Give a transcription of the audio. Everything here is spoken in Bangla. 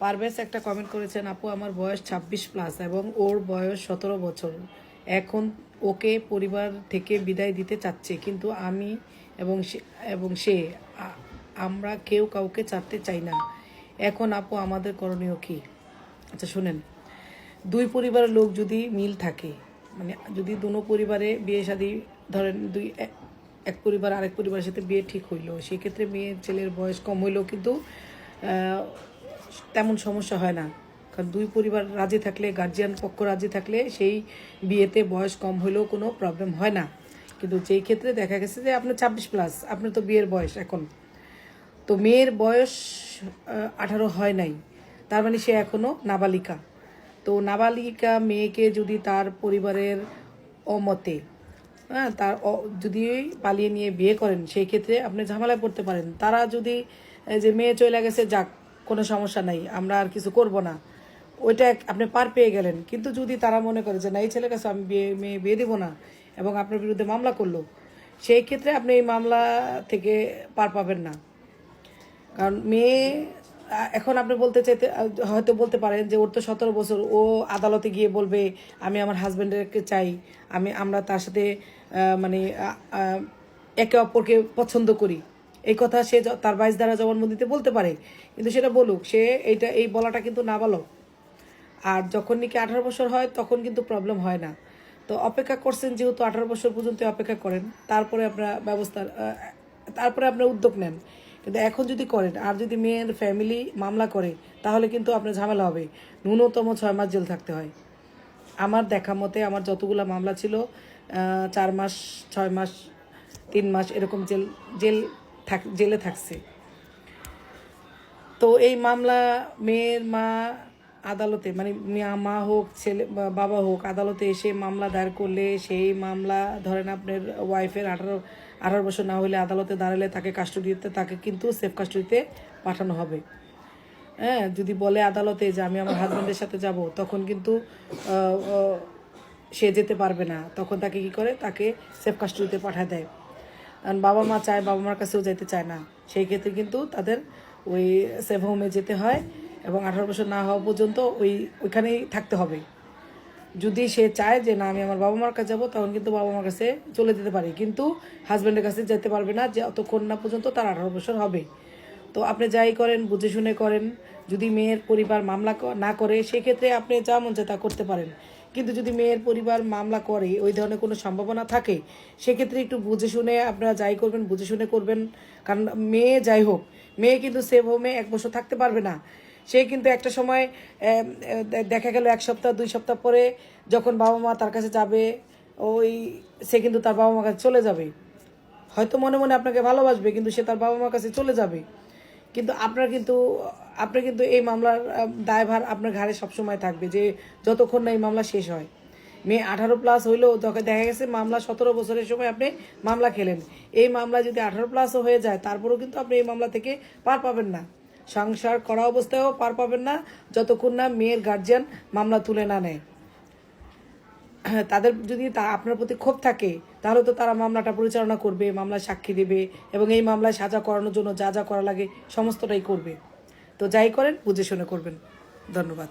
পারভেজ একটা কমেন্ট করেছেন, আপু আমার বয়স 26+ এবং ওর বয়স 17 বছর। এখন ওকে পরিবার থেকে বিদায় দিতে চাচ্ছে, কিন্তু আমি এবং সে আমরা কেউ কাউকে ছাড়তে চাই না। এখন আপু আমাদের করণীয় কি? আচ্ছা শুনেন, দুই পরিবারের লোক যদি মিল থাকে, মানে যদি দুনো পরিবারে বিয়ে শাদী, ধরেন এক পরিবার আরেক পরিবারের সাথে বিয়ে ঠিক হইলো, সেক্ষেত্রে মেয়ের ছেলের বয়স কম হইলেও কিন্তু তেমন সমস্যা হয় না। কারণ দুই পরিবার রাজি থাকলে, গার্জিয়ান পক্ষ রাজি থাকলে সেই বিয়েতে বয়স কম হইলেও কোনো প্রবলেম হয় না। কিন্তু যেই ক্ষেত্রে দেখা গেছে যে আপনার 26+, আপনার তো বিয়ের বয়স এখন, তো মেয়ের বয়স 18 হয় নাই, তার মানে সে এখনও নাবালিকা। তো নাবালিকা মেয়েকে যদি তার পরিবারের অমতে, হ্যাঁ, যদি পালিয়ে নিয়ে বিয়ে করেন, সেই ক্ষেত্রে আপনি ঝামেলায় পড়তে পারেন। তারা যদি যে মেয়ে চলে গেছে, যাক কোনো সমস্যা নাই, আমরা আর কিছু করব না, ওইটা আপনি পার পেয়ে গেলেন। কিন্তু যদি তারা মনে করে যে না, এই ছেলের কাছে আমি মেয়ে বিয়ে দেবো না, এবং আপনার বিরুদ্ধে মামলা করলো, সেই ক্ষেত্রে আপনি এই মামলা থেকে পার পাবেন না। কারণ মেয়ে এখন আপনি হয়তো বলতে পারেন যে ওর তো 17 বছর, ও আদালতে গিয়ে বলবে আমি আমার হাজব্যান্ডকে চাই, আমরা তার সাথে মানে একে অপরকে পছন্দ করি, এই কথা সে তার বাইশ দ্বারা জবানবন্দিতে বলতে পারে। কিন্তু সেটা বলুক, সে এই বলাটা কিন্তু না বলো। আর যখন নাকি 18 বছর হয় তখন কিন্তু প্রবলেম হয় না। তো অপেক্ষা করছেন যেহেতু, 18 বছর পর্যন্ত অপেক্ষা করেন, তারপরে আপনার উদ্যোগ নেন। কিন্তু এখন যদি করেন, আর যদি মেয়ের ফ্যামিলি মামলা করে, তাহলে কিন্তু আপনার ঝামেলা হবে। ন্যূনতম 6 মাস জেল থাকতে হয়। আমার দেখা মতে আমার যতগুলো মামলা ছিল, 4 মাস, 6 মাস, 3 মাস এরকম জেলে থাকছে। তো এই মামলা মেয়ের মা আদালতে, মানে মা হোক ছেলে বাবা হোক, আদালতে এসে মামলা দায়ের করলে, সেই মামলা ধরেন আপনার ওয়াইফের 18 বছর না হলে আদালতে দাঁড়ালে তাকে কিন্তু সেফ কাস্টডিতে পাঠানো হবে। হ্যাঁ, যদি বলে আদালতে যে আমি আমার হাজব্যান্ডের সাথে যাব, তখন কিন্তু সে যেতে পারবে না। তখন তাকে কি করে, তাকে সেফ কাস্টডিতে পাঠায় দেয়। কারণ বাবা মা চায়, বাবা মার কাছেও যেতে চায় না, সেই ক্ষেত্রে কিন্তু তাদের ওই সেফ হোমে যেতে হয়, এবং 18 বছর না হওয়া পর্যন্ত ওইখানেই থাকতে হবে। যদি সে চায় যে না আমি আমার বাবা মার কাছে যাবো, তখন কিন্তু বাবা মার কাছে চলে যেতে পারে, কিন্তু হাজব্যান্ডের কাছে যেতে পারবে না, যে অতক্ষণ না পর্যন্ত তার 18 বছর হবে। তো আপনি যাই করেন বুঝে শুনে করেন। যদি মেয়ের পরিবার মামলা না করে, সেক্ষেত্রে আপনি যা মন চায় তা করতে পারেন। কিন্তু যদি মেয়ের পরিবার মামলা করে, ওই ধরনের কোনো সম্ভাবনা থাকে, সেক্ষেত্রে একটু বুঝে শুনে আপনারা যাই করবেন বুঝে শুনে করবেন। কারণ মেয়ে যাই হোক, মেয়ে কিন্তু সেভ হোমে 1 বছর থাকতে পারবে না। সে কিন্তু একটা সময় দেখা গেল 1 সপ্তাহ 2 সপ্তাহ পরে যখন বাবা মা তার কাছে যাবে, সে কিন্তু তার বাবা মার কাছে চলে যাবে। হয়তো মনে মনে আপনাকে ভালোবাসবে, কিন্তু সে তার বাবা মার কাছে চলে যাবে। কিন্তু আপনার কিন্তু এই মামলার দায়ভার আপনার ঘাড়ে সবসময় থাকবে, যে যতক্ষণ না এই মামলা শেষ হয়। মেয়ে 18+ হইলেও দেখা গেছে মামলা 17 বছরের সময় আপনি মামলা খেলেন, এই মামলা যদি 18+ও হয়ে যায়, তারপরেও কিন্তু আপনি এই মামলা থেকে পার পাবেন না। সংসার করা অবস্থায়ও পার পাবেন না, যতক্ষণ না মেয়ের গার্জিয়ান মামলা তুলে না নেয়। তাদের যদি আপনার প্রতি ক্ষোভ থাকে, তাহলে তো তারা মামলাটা পরিচালনা করবে, মামলায় সাক্ষী দেবে, এবং এই মামলায় সাজা করানোর জন্য যা যা করা লাগে সমস্তটাই করবে। তো যাই করেন বুঝে শুনে করবেন। ধন্যবাদ।